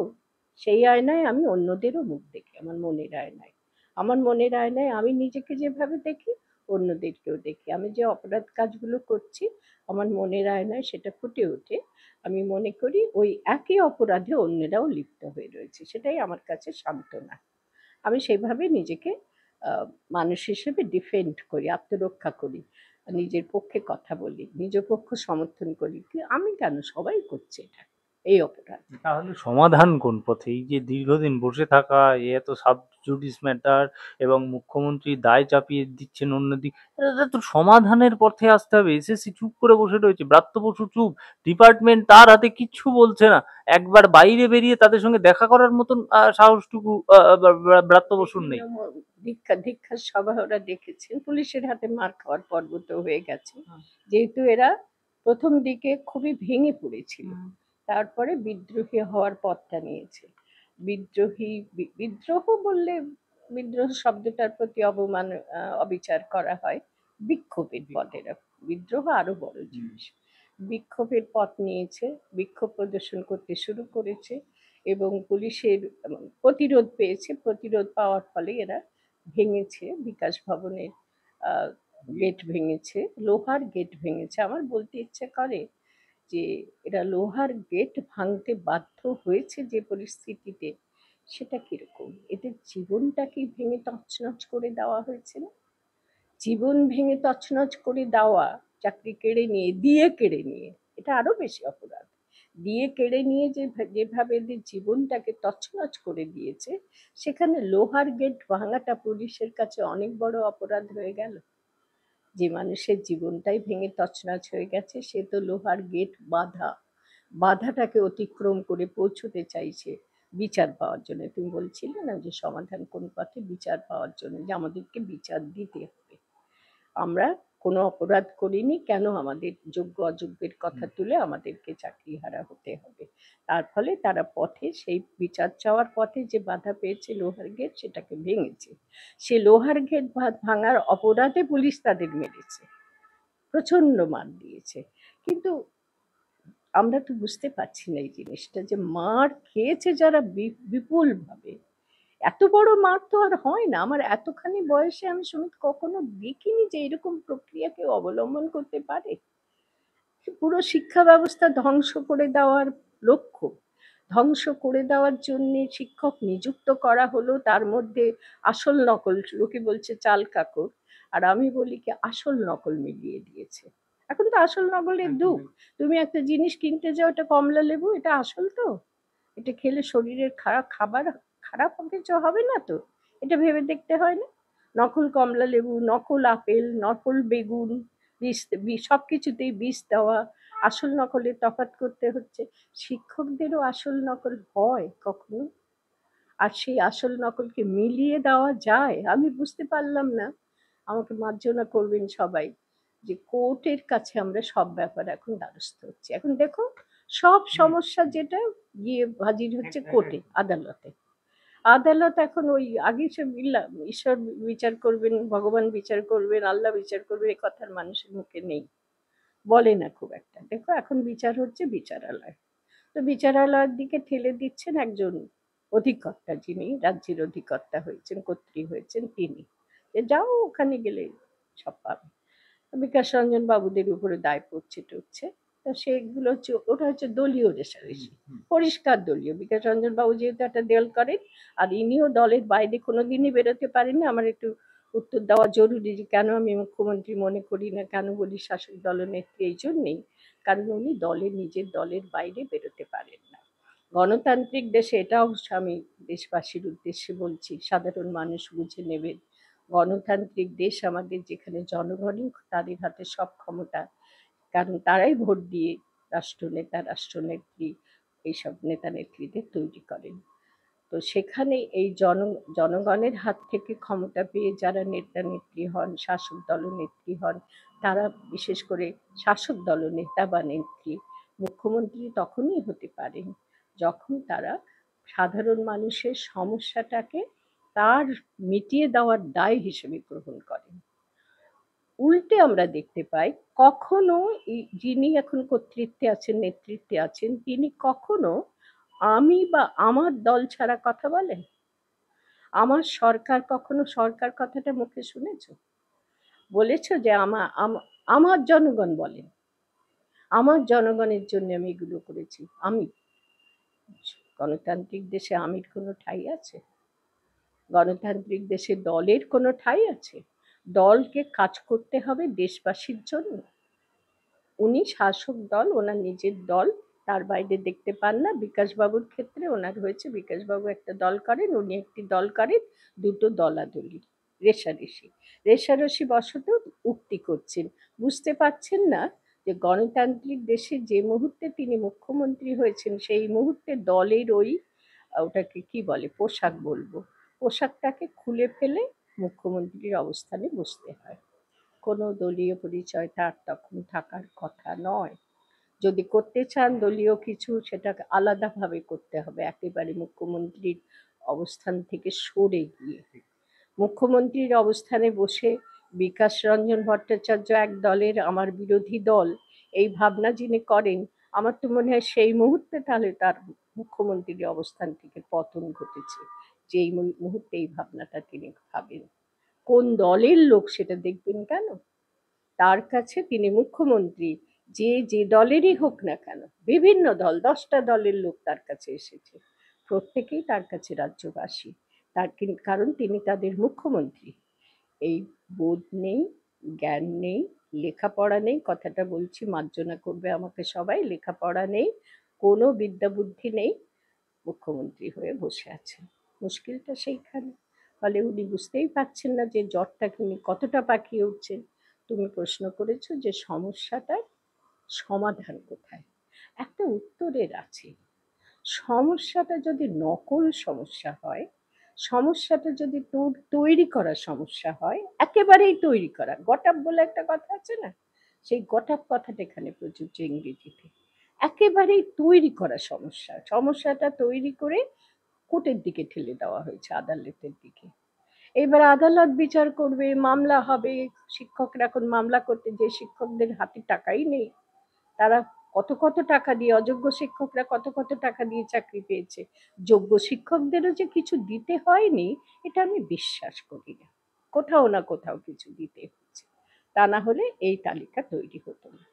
সেই আয়নায় আমি অন্যদেরও মুখ দেখি আমার মনের আয়নায়। আমার মনের আয়নায় আমি নিজেকে যেভাবে দেখি অন্যদেরকেও দেখি। আমি যে অপরাধ কাজগুলো করছি আমার মনের আয়নায় সেটা ফুটে ওঠে। আমি মনে করি ওই একই অপরাধে অন্যেরাও লিপ্ত হয়ে রয়েছে, সেটাই আমার কাছে সান্ত্বনা। আমি সেইভাবে নিজেকে মানুষ হিসেবে ডিফেন্ড করি, আত্মরক্ষা করি, নিজের পক্ষে কথা বলি, নিজ পক্ষ সমর্থন করি। আমি কেন, সবাই করছে এটা, এই অপরাধ। তাহলে সমাধান কোন পথে? এই যে দীর্ঘদিন বসে থাকা, এত সাব জুডিস ম্যাটার এবং মুখ্যমন্ত্রী দায় চাপিয়ে দিচ্ছেন অন্যদিকে, এটা তো সমাধানের পথে আসতে হবে। এসএসসি চুপ করে বসে রয়েছে, ব্রাত্য বসু চুপ, ডিপার্টমেন্ট তার হাতে কিচ্ছু বলছে না, একবার বাইরে বেরিয়ে তাদের সঙ্গে দেখা করার মতন সাহসটুকু ব্রাত্য বসুর নেই। দীক্ষা দীক্ষার সভা ওরা দেখেছেন, পুলিশের হাতে মার খাওয়ার পর্ব তো হয়ে গেছে। যেহেতু এরা প্রথম দিকে খুবই ভেঙে পড়েছিল, তারপরে বিদ্রোহী হওয়ার পথটা নিয়েছে। বিদ্রোহ বললে বিদ্রোহ শব্দটার প্রতি অবমান, অবিচার করা হয়। বিক্ষোভের পথে, বিদ্রোহ আরো বড় জিনিস। বিক্ষোভের পথ নিয়েছে, বিক্ষোভ প্রদর্শন করতে শুরু করেছে এবং পুলিশের প্রতিরোধ পেয়েছে। প্রতিরোধ পাওয়ার ফলে এরা ভেঙেছে বিকাশ ভবনের গেট ভেঙেছে, লোহার গেট ভেঙেছে। আমার বলতে ইচ্ছে করে যে এরা লোহার গেট ভাঙতে বাধ্য হয়েছে যে পরিস্থিতিতে, সেটা কিরকম? এদের জীবনটা কি ভেঙে তছনছ করে দেওয়া হয়েছে না? জীবন ভেঙে তছনছ করে দেওয়া, চাকরি কেড়ে নিয়ে, দিয়ে কেড়ে নিয়ে, এটা আরো বেশি অপরাধ। দিয়ে কেড়ে নিয়ে যেভাবে এদের জীবনটাকে তছনছ করে দিয়েছে, সেখানে লোহার গেট ভাঙাটা পুলিশের কাছে অনেক বড় অপরাধ হয়ে গেল। যে মানুষের জীবনটাই ভেঙে তছনছ হয়ে গেছে, সে তো লোহার গেট বাধাটাকে অতিক্রম করে পৌঁছতে চাইছে বিচার পাওয়ার জন্য। তুমি বলছিলে না যে সমাধান কোন পথে? বিচার পাওয়ার জন্য, যে আমাদেরকে বিচার দিতে হবে। আমরা কোনো অপরাধ করিনি, কেন আমাদের যোগ্য অযোগ্যের কথা তুলে আমাদেরকে চাকরিহারা হতে হবে? তার ফলে তারা পথে, সেই বিচার চাওয়ার পথে যে বাধা পেয়েছে লোহার গেট, সেটাকে ভেঙেছে। সে লোহার গেট ভাঙার অপরাধে পুলিশ তাদের মেরেছে, প্রচন্ড মার দিয়েছে। কিন্তু আমরা তো বুঝতে পারছি না এই জিনিসটা, যে মার খেয়েছে যারা বিপুল ভাবে, এত বড় মার তো আর হয় না। আমার এতখানি বয়সে আমি সুমিত কখনো দেখিনি যে এরকম প্রক্রিয়া কেউ অবলম্বন করতে পারে। পুরো শিক্ষা ব্যবস্থা ধ্বংস করে দেওয়ার লক্ষ্য, ধ্বংস করে দেওয়ার জন্য শিক্ষক নিযুক্ত করা হলো, তার মধ্যে আসল নকল, লোকে বলছে চাল কাকর, আর আমি বলি কি আসল নকল মিলিয়ে দিয়েছে। এখন তো আসল নকলের যুগ। তুমি একটা জিনিস কিনতে যাও, এটা কমলা লেবু, এটা আসল তো? এটা খেলে শরীরের খাবার খারাপ কিছু হবে না তো? এটা ভেবে দেখতে হয় না? নকল কমলা লেবু, নকল আপেল, নকল বেগুন, সবকিছুতেই বিষ দেওয়া। আসল নকলের তফাৎ করতে হচ্ছে। শিক্ষকদেরও আসল নকল হয় কখনো? আর সেই আসল নকলকে মিলিয়ে দেওয়া যায়? আমি বুঝতে পারলাম না। আমাকে মার্জনা করবেন সবাই, যে কোর্টের কাছে আমরা সব ব্যাপার এখন দ্বারস্থ হচ্ছি। এখন দেখো, সব সমস্যা যেটা গিয়ে হাজির হচ্ছে কোর্টে, আদালতে। আদালত এখন ওই আগে সে ঈশ্বর বিচার করবেন, ভগবান বিচার করবেন, আল্লাহ বিচার করবেন, এ কথার মানুষের মুখে নেই, বলে না খুব একটা। দেখো এখন বিচার হচ্ছে বিচারালয়। তো বিচারালয়ের দিকে ঠেলে দিচ্ছেন একজন অধিকর্তা, যিনি রাজ্যের অধিকর্তা হয়েছেন, কর্ত্রী হয়েছেন তিনি, যে যাও ওখানে গেলে সব পাবে। বিকাশ রঞ্জন বাবুদের উপরে দায় পড়ছে টড়ছে। তা সেগুলো হচ্ছে, ওটা হচ্ছে দলীয় রেষারেষি, পরিষ্কার দলীয়। বিকাশ রঞ্জন বাবু যেহেতু একটা দল করেন, আর ইনিও দলের বাইরে কোনোদিনই বেরোতে পারেননি। আমার একটু উত্তর দেওয়া জরুরি যে কেন আমি মুখ্যমন্ত্রী মনে করি না, কেন বলি শাসক দলনেত্রী, এই জন্যেই কারণ উনি নিজের দলের বাইরে বেরোতে পারেন না। গণতান্ত্রিক দেশে, এটাও আমি দেশবাসীর উদ্দেশ্যে বলছি, সাধারণ মানুষ বুঝে নেবেন, গণতান্ত্রিক দেশ আমাদের, যেখানে জনগণই তাদের হাতে সব ক্ষমতা, কারণ তারাই ভোট দিয়ে রাষ্ট্রনেতা, রাষ্ট্রনেত্রী, এইসব নেতা নেত্রীদের তৈরি করেন। তো সেখানে এই জনগণের হাত থেকে ক্ষমতা পেয়ে যারা নেতা নেত্রী হন, শাসক দলনেত্রী হন, তারা বিশেষ করে শাসক দলনেতা বা নেত্রী মুখ্যমন্ত্রী তখনই হতে পারেন যখন তারা সাধারণ মানুষের সমস্যাটাকে তার মিটিয়ে দেওয়ার দায় হিসেবে গ্রহণ করেন। উল্টে আমরা দেখতে পাই কখনো যিনি এখন কর্তৃত্বে আছেন, নেতৃত্বে আছেন, তিনি কখনো আমি বা আমার দল ছাড়া কথা বলেন? আমার সরকার, কখনো সরকার কথাটা মুখে শুনেছ? বলেছ যে আমার জনগণ বলেন, আমার জনগণের জন্য আমি এগুলো করেছি। আমি গণতান্ত্রিক দেশে আমির কোনো ঠাঁই আছে? গণতান্ত্রিক দেশে দলের কোনো ঠাঁই আছে? দলকে কাজ করতে হবে দেশবাসীর জন্য। উনি শাসক দল, ওনার নিজের দল, তার বাইরে দেখতে পান না। বিকাশবাবুর ক্ষেত্রে ওনার হয়েছে, বিকাশবাবু একটা দল করেন, উনি একটি দল করেন, দুটো দলাদলি, রেষারেষি রেষারেষি বশত উক্তি করছেন। বুঝতে পারছেন না যে গণতান্ত্রিক দেশে যে মুহূর্তে তিনি মুখ্যমন্ত্রী হয়েছেন সেই মুহূর্তে দলের ওই ওটাকে কি বলে, পোশাক বলবো, পোশাকটাকে খুলে ফেলে মুখ্যমন্ত্রীর অবস্থানে বসতে হয়। কোনো দলীয় পরিচয় তার তখন থাকার কথা নয়। যদি করতে চান দলীয় কিছু, সেটাকে আলাদাভাবে করতে হবে, একেবারে মুখ্যমন্ত্রীর অবস্থান থেকে সরে গিয়ে। মুখ্যমন্ত্রীর অবস্থানে বসে বিকাশ রঞ্জন ভট্টাচার্য এক দলের, আমার বিরোধী দল, এই ভাবনা যিনি করেন, আমার তো মনে হয় সেই মুহূর্তে তাহলে তার মুখ্যমন্ত্রীর অবস্থান থেকে পতন ঘটেছে, যেই মুহূর্তে এই ভাবনাটা তিনি ভাবেন। কোন দলের লোক সেটা দেখবেন কেন? তার কাছে তিনি মুখ্যমন্ত্রী, যে যে দলেরই হোক না কেন, বিভিন্ন দল, 10টা দলের লোক তার কাছে এসেছে, প্রত্যেকেই তার কাছে রাজ্যবাসী। তার কারণ তিনি তাদের মুখ্যমন্ত্রী। এই বোধ নেই, জ্ঞান নেই, লেখাপড়া নেই, কথাটা বলছি মার্জনা করবে আমাকে সবাই, লেখাপড়া নেই, কোনো বিদ্যা বুদ্ধি নেই, মুখ্যমন্ত্রী হয়ে বসে আছেন। মুশকিলটা সেইখানে। ফলে উনি বুঝতেই পারছেন না যে জ্বরটাকে উনি কতটা পাকিয়ে উঠছেন। তুমি প্রশ্ন করেছো যে সমস্যাটার সমাধান কোথায়? একটা উত্তরের আছে। সমস্যাটা যদি নকল সমস্যা হয়, সমস্যাটা যদি তৈরি করা সমস্যা হয়, একেবারেই তৈরি করা, গটাপ বলে একটা কথা আছে না, সেই গটাপ কথাটা এখানে প্রযোজ্য ইংরেজিতে। একেবারেই তৈরি করা সমস্যা, সমস্যাটা তৈরি করে কোর্টের দিকে ঠেলে দেওয়া হয়েছে, আদালতের দিকে। এবার আদালত বিচার করবে, মামলা হবে। শিক্ষকরা এখন মামলা করতে, যে শিক্ষকদের হাতে টাকাই নেই, তারা কত কত টাকা দিয়ে, অযোগ্য শিক্ষকরা কত কত টাকা দিয়ে চাকরি পেয়েছে, যোগ্য শিক্ষকদেরও যে কিছু দিতে হয়নি এটা আমি বিশ্বাস করি না। কোথাও না কোথাও কিছু দিতে হচ্ছে, তা না হলে এই তালিকা তৈরি হতো না।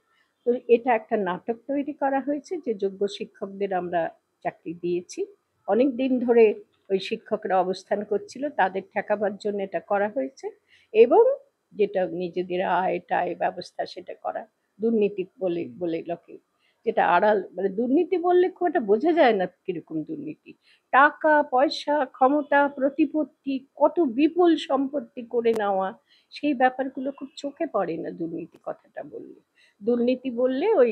তো এটা একটা নাটক তৈরি করা হয়েছে যে যোগ্য শিক্ষকদের আমরা চাকরি দিয়েছি, অনেক দিন ধরে ওই শিক্ষকরা অবস্থান করছিল, তাদের ঠেকাবার জন্য এটা করা হয়েছে। এবং যেটা নিজেদের আয় টায় ব্যবস্থা সেটা করা, দুর্নীতি বলে বলে লোকে, যেটা আড়াল, মানে দুর্নীতি বললে খুব একটা বোঝা যায় না কিরকম দুর্নীতি। টাকা পয়সা, ক্ষমতা, প্রতিপত্তি, কত বিপুল সম্পত্তি করে নেওয়া, সেই ব্যাপারগুলো খুব চোখে পড়ে না দুর্নীতি কথাটা বললে। দুর্নীতি বললে ওই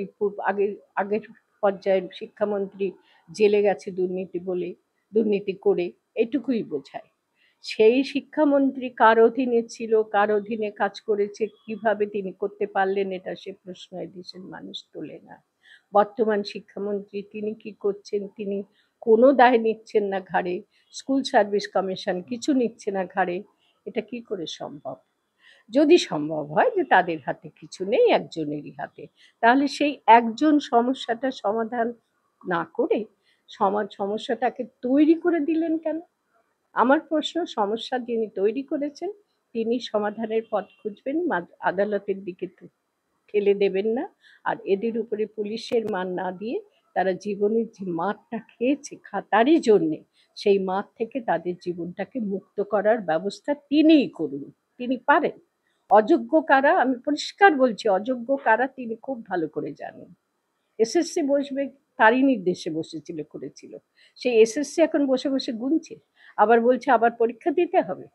আগের আগের পর্যায়ের শিক্ষামন্ত্রী জেলে গেছে দুর্নীতি বলে, দুর্নীতি করে, এটুকুই বোঝায়। সেই শিক্ষামন্ত্রী কার অধীনে ছিল, কার অধীনে কাজ করেছে, কিভাবে তিনি করতে পারলেন, এটা সে প্রশ্ন এদেশের মানুষ তোলে না। বর্তমান শিক্ষামন্ত্রী তিনি কি করছেন, তিনি কোনো দায় নিচ্ছেন না ঘাড়ে, স্কুল সার্ভিস কমিশন কিছু নিচ্ছে না ঘাড়ে। এটা কি করে সম্ভব? যদি সম্ভব হয় যে তাদের হাতে কিছু নেই, একজনেরই হাতে, তাহলে সেই একজন সমস্যাটা সমাধান না করে সমস্যাটাকে তৈরি করে দিলেন কেন? আমার প্রশ্ন, সমস্যা যিনি তৈরি করেছেন তিনি সমাধানের পথ খুঁজবেন, আদালতের দিকে ঠেলে দেবেন না। আর এদের উপরে পুলিশের মান না দিয়ে তারা জীবনের যে মারটা খেয়েছে তারই জন্যে, সেই মার থেকে তাদের জীবনটাকে মুক্ত করার ব্যবস্থা তিনিই করুন। তিনি পারেন। অযোগ্য কারা, আমি পরিষ্কার বলছি, অযোগ্য কারা তিনি খুব ভালো করে জানেন। এসএসসি বসবে তারই নির্দেশে বসেছিল, করেছিল। সেই এসএসসি এখন বসে বসে গুনছে, আবার বলছে আবার পরীক্ষা দিতে হবে।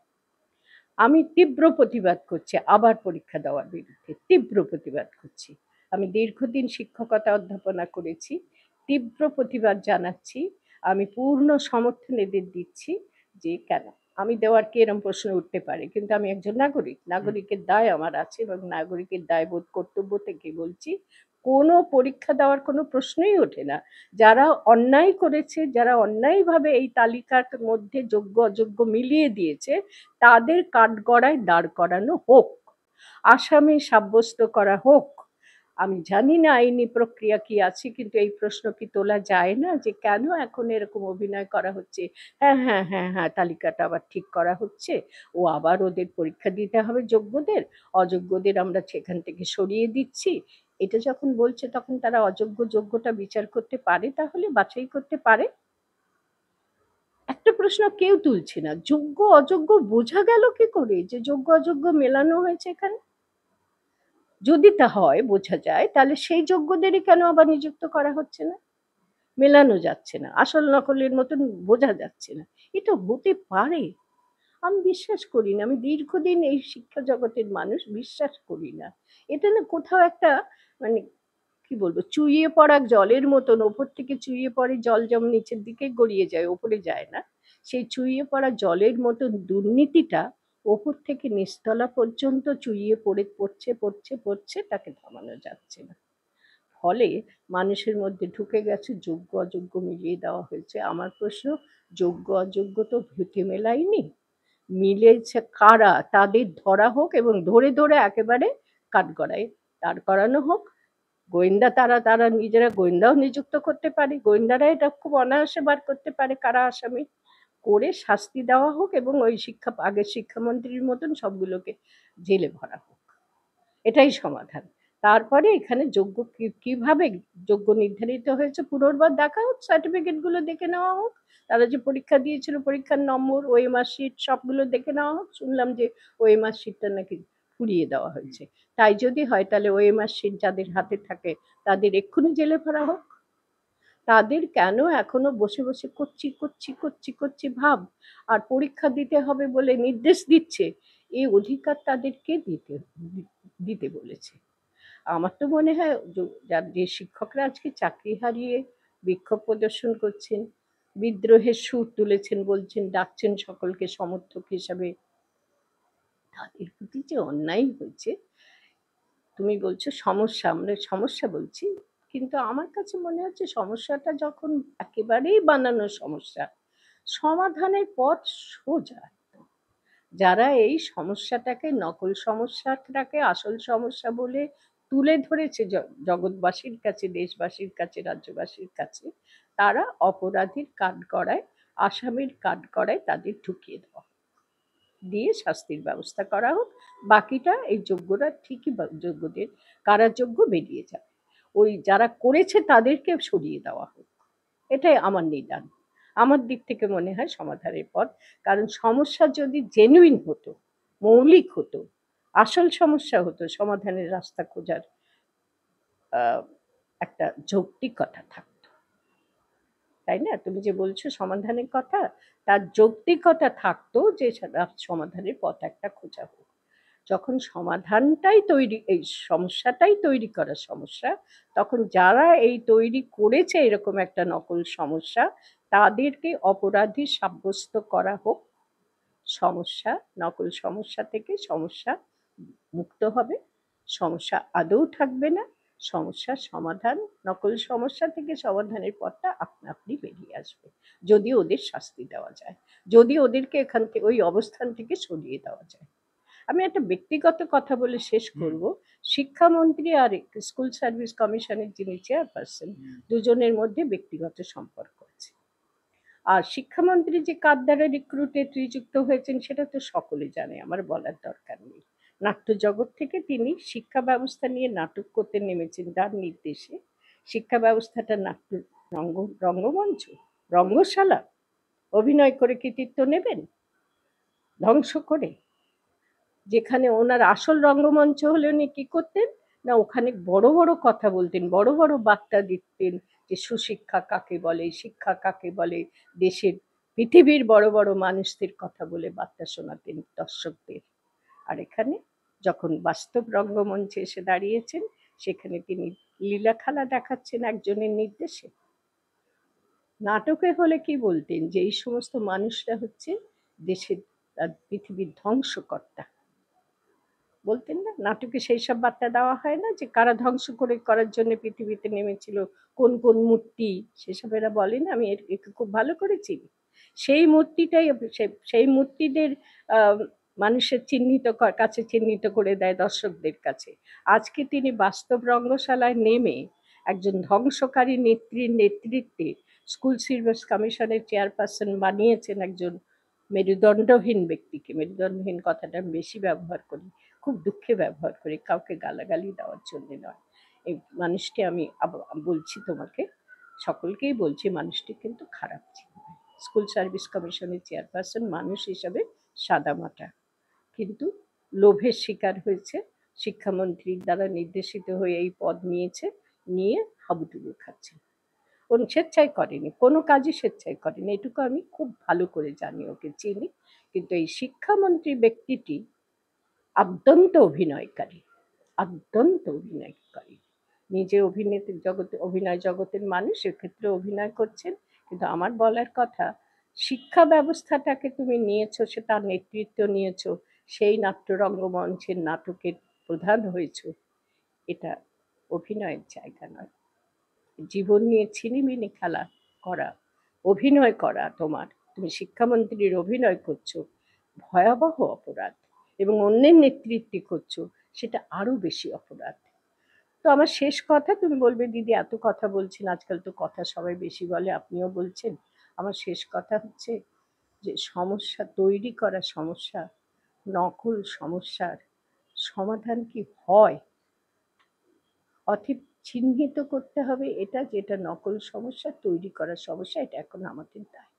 আমি তীব্র প্রতিবাদ করছি আবার পরীক্ষা দেওয়ার বিরুদ্ধে, তীব্র প্রতিবাদ করছি। আমি দীর্ঘদিন শিক্ষকতা অধ্যাপনা করেছি, তীব্র প্রতিবাদ জানাচ্ছি। আমি পূর্ণ সমর্থন এদের দিচ্ছি। যে কেন আমি দেওয়ার কি এরকম প্রশ্ন উঠতে পারে, কিন্তু আমি একজন নাগরিক, নাগরিকের দায় আমার আছে এবং নাগরিকের দায়বোধ কর্তব্য থেকে বলছি কোনো পরীক্ষা দেওয়ার কোনো প্রশ্নই ওঠে না। যারা অন্যায় করেছে, যারা অন্যায়ভাবে এই তালিকার মধ্যে যোগ্য অযোগ্য মিলিয়ে দিয়েছে, তাদের কাঠগড়ায় দাঁড় করানো হোক, আসামি সাব্যস্ত করা হোক। আমি জানি না আইনি প্রক্রিয়া কি আছে, কিন্তু এই প্রশ্ন কি তোলা যায় না যে কেন এখন এরকম অভিনয় করা হচ্ছে? হ্যাঁ হ্যাঁ হ্যাঁ হ্যাঁ, তালিকাটা আবার ঠিক করা হচ্ছে, ও আবার ওদের পরীক্ষা দিতে হবে যোগ্যদের, অযোগ্যদের আমরা সেখান থেকে সরিয়ে দিচ্ছি। এটা যখন বলছে তখন তারা অযোগ্য যোগ্যটা বিচার করতে পারে, তাহলে বাছাই করতে পারে। একটা প্রশ্ন কেউ তুলছে না, যোগ্য অযোগ্য বোঝা গেল কি করে যে যোগ্য অযোগ্য মেলানো হয়েছে এখানে? যদি তা হয়, বোঝা যায়, তাহলে সেই যোগ্যদেরই কেন আবার নিযুক্ত করা হচ্ছে না? মেলানো যাচ্ছে না, আসল নকলের মতন বোঝা যাচ্ছে না। এটা হতে পারে? আমি বিশ্বাস করি না। আমি দীর্ঘদিন এই শিক্ষা জগতের মানুষ, বিশ্বাস করি না। এটা না কোথাও একটা মানে কি বলবো, চুইয়ে পড়া জলের মতন ওপর থেকে চুইয়ে পড়ে, জল যেমন নিচের দিকে গড়িয়ে যায়, ওপরে যায় না, সেই চুইয়ে পড়া জলের মতন দুর্নীতিটা ওপর থেকে নিচতলা পর্যন্ত চুইয়ে পড়ে পড়ছে পড়ছে পড়ছে, তাকে থামানো যাচ্ছে না। ফলে মানুষের মধ্যে ঢুকে গেছে, যোগ্য অযোগ্য মিলিয়ে দেওয়া হয়েছে। আমার প্রশ্ন, যোগ্য অযোগ্য তো ভূতে মেলায়নি, মিলেছে কারা তাদের ধরা হোক এবং ধরে ধরে একেবারে কাঠগড়ায় দাঁড় করানো হোক। গোয়েন্দা তারা তারা নিজেরা গোয়েন্দাও নিযুক্ত করতে পারে, গোয়েন্দারা এটা খুব অনায়াসে বার করতে পারে কারা আসামি, করে শাস্তি দেওয়া হোক এবং ওই আগের শিক্ষামন্ত্রীর মতন সবগুলোকে জেলে ভরা হোক। এটাই সমাধান। তারপরে এখানে যোগ্য কিভাবে যোগ্য নির্ধারিত হয়েছে পুনর্বার দেখা হোক, সার্টিফিকেট গুলো দেখে নেওয়া হোক, তারা যে পরীক্ষা দিয়েছিল পরীক্ষার নম্বর, ওএমআর শিট সবগুলো দেখে নেওয়া হোক। শুনলাম যে ওএমআর শিটটা নাকি ফুরিয়ে দেওয়া হয়েছে। তাই যদি হয় তাহলে ওএমআর শিট যাদের হাতে থাকে তাদের এক্ষুনি জেলে ভরা হোক। তাদের কেন এখনো বসে বসে করছি করছি করছি করছি ভাব, আর পরীক্ষা দিতে হবে বলে নির্দেশ দিচ্ছে, এই অধিকার তাদেরকে দিতে বলেছে? আমার তো মনে হয় যে শিক্ষকরা আজকে চাকরি হারিয়ে বিক্ষোভ প্রদর্শন করছেন, বিদ্রোহের সুর তুলেছেন, বলছেন, ডাকছেন সকলকে সমর্থক হিসাবে, তাদের প্রতি যে অন্যায় হয়েছে। তুমি বলছো সমস্যা, আমরা সমস্যা বলছি, কিন্তু আমার কাছে মনে হচ্ছে সমস্যাটা যখন একেবারেই বানানো সমস্যা, সমাধানের পথ সোজা। যারা এই সমস্যাটাকে, নকল সমস্যাটাকে আসল সমস্যা বলে তুলে ধরেছে জগৎবাসীর কাছে, দেশবাসীর কাছে, রাজ্যবাসীর কাছে, তারা অপরাধীর কাঠগড়ায়, আসামির কাঠগড়ায় তাদের ঢুকিয়ে দেওয়া, দিয়ে শাস্তির ব্যবস্থা করা হোক। বাকিটা এই যোগ্যরা ঠিকই, যোগ্যদের কারাযোগ্য বেরিয়ে যাবে, ওই যারা করেছে তাদেরকে সরিয়ে দেওয়া হোক। এটাই আমার নিদান। আমার দিক থেকে মনে হয় সমাধানের পথ। কারণ সমস্যা যদি জেনুইন হতো, মৌলিক হতো, আসল সমস্যা হতো, সমাধানের রাস্তা খোঁজার একটা যৌক্তিকতা থাকতো, তাই না? তুমি যে বলছো সমাধানের কথা, তার যৌক্তিকতা থাকতো যে সমাধানের পথ একটা খোঁজা হোক। যখন সমাধানটাই তৈরি, এই সমস্যাটাই তৈরি করা সমস্যা, তখন যারা এই তৈরি করেছে এরকম একটা নকল সমস্যা, তাদেরকে অপরাধী সাব্যস্ত করা হোক। সমস্যা, নকল সমস্যা থেকে সমস্যা মুক্ত হবে, সমস্যা আদৌ থাকবে না, সমস্যার সমাধান, নকল সমস্যা থেকে সমাধানের পথটা আপনা আপনি বেরিয়ে আসবে, যদি ওদের শাস্তি দেওয়া যায়, যদি ওদেরকে এখান থেকে, ওই অবস্থান থেকে সরিয়ে দেওয়া যায়। আমি একটা ব্যক্তিগত কথা বলে শেষ করব। শিক্ষামন্ত্রী আর স্কুল সার্ভিস কমিশনের যিনি চেয়ারপারসন, দুজনের মধ্যে ব্যক্তিগত সম্পর্ক আছে। আর শিক্ষামন্ত্রী যে কার দ্বারা রিক্রুটে নিযুক্ত হয়েছেন সেটা তো সকলে জানে, আমার বলার দরকার নেই। নাট্য জগৎ থেকে তিনি শিক্ষা ব্যবস্থা নিয়ে নাটক করতে নেমেছেন তার নির্দেশে। শিক্ষা ব্যবস্থাটা নাট্য, রঙ্গমঞ্চ, রঙ্গশালা, অভিনয় করে কৃতিত্ব নেবেন ধ্বংস করে? যেখানে ওনার আসল রঙ্গমঞ্চ হলে উনি কি করতেন না, ওখানে বড় বড় কথা বলতেন, বড় বড় বার্তা দিতেন যে সুশিক্ষা কাকে বলে, শিক্ষা কাকে বলে, দেশের পৃথিবীর বড় বড় মানুষদের কথা বলে বার্তা শোনাতেন দর্শকদের। আর এখানে যখন বাস্তব রঙ্গমঞ্চে এসে দাঁড়িয়েছেন, সেখানে তিনি লীলা খেলা দেখাচ্ছেন একজনের নির্দেশে। নাটকে হলে কি বলতেন যে এই সমস্ত মানুষরা হচ্ছে দেশের পৃথিবীর ধ্বংসকর্তা, বলতেন না? নাটকে সেই সব বার্তা দেওয়া হয় না যে কারা ধ্বংস করার জন্য পৃথিবীতে নেমেছিল, কোন কোন মূর্তি, সেসব এরা বলে না? আমি একে খুব ভালো করে চিনি। সেই মূর্তিটাই সেই মূর্তিদের মানুষের কাছে চিহ্নিত করে দেয় দর্শকদের কাছে। আজকে তিনি বাস্তব রঙ্গশালায় নেমে একজন ধ্বংসকারী নেত্রীর নেতৃত্বে স্কুল সার্ভিস কমিশনের চেয়ারপারসন বানিয়েছেন একজন মেরুদণ্ডহীন ব্যক্তিকে। মেরুদণ্ডহীন কথাটা আমি বেশি ব্যবহার করি, খুব দুঃখে ব্যবহার করি, কাউকে গালাগালি দেওয়ার জন্য নয়। এই মানুষটি আমি বলছি তোমাকে, সকলকেই বলছি, মানুষটি কিন্তু খারাপ ছিল। স্কুল সার্ভিস কমিশনের চেয়ারপারসন মানুষ হিসাবে সাদামাটা, কিন্তু লোভের শিকার হয়েছে, শিক্ষামন্ত্রীর দ্বারা নির্দেশিত হয়ে এই পদ নিয়েছে, নিয়ে হাবুডুবু খাচ্ছে। কোনো স্বেচ্ছায় করেনি, কোনো কাজই স্বেচ্ছায় করেনি, এটুকু আমি খুব ভালো করে জানি, ওকে চিনি। কিন্তু এই শিক্ষামন্ত্রী ব্যক্তিটি অত্যন্ত অভিনয়কারী, অত্যন্ত অভিনয়কারী। নিজে অভিনয় জগতের মানুষ, এক্ষেত্রে অভিনয় করছেন। কিন্তু আমার বলার কথা, শিক্ষা ব্যবস্থাটাকে তুমি নিয়েছো, সেটা নেতৃত্ব নিয়েছো, সেই নাট্য রঙ্গমঞ্চের নাটকের প্রধান হয়েছো, এটা অভিনয়ের জায়গা নয়। জীবন নিয়ে ছিনিমিনি খেলা করা, অভিনয় করা, তুমি শিক্ষামন্ত্রীর অভিনয় করছো, ভয়াবহ অপরাধ। এবং অন্যের নেতৃত্বে করছো, সেটা আরো বেশি অপরাধ। তো আমার শেষ কথা, তুমি বলবে দিদি এত কথা বলছেন, আজকাল তো কথা সবাই বেশি বলে, আপনিও বলছেন। আমার শেষ কথা হচ্ছে যে সমস্যা তৈরি করা, সমস্যা, নকল সমস্যার সমাধান কি হয়, অথব চিহ্নিত করতে হবে এটা যেটা নকল সমস্যা, তৈরি করার সমস্যা, এটা এখন আমাদের দায়।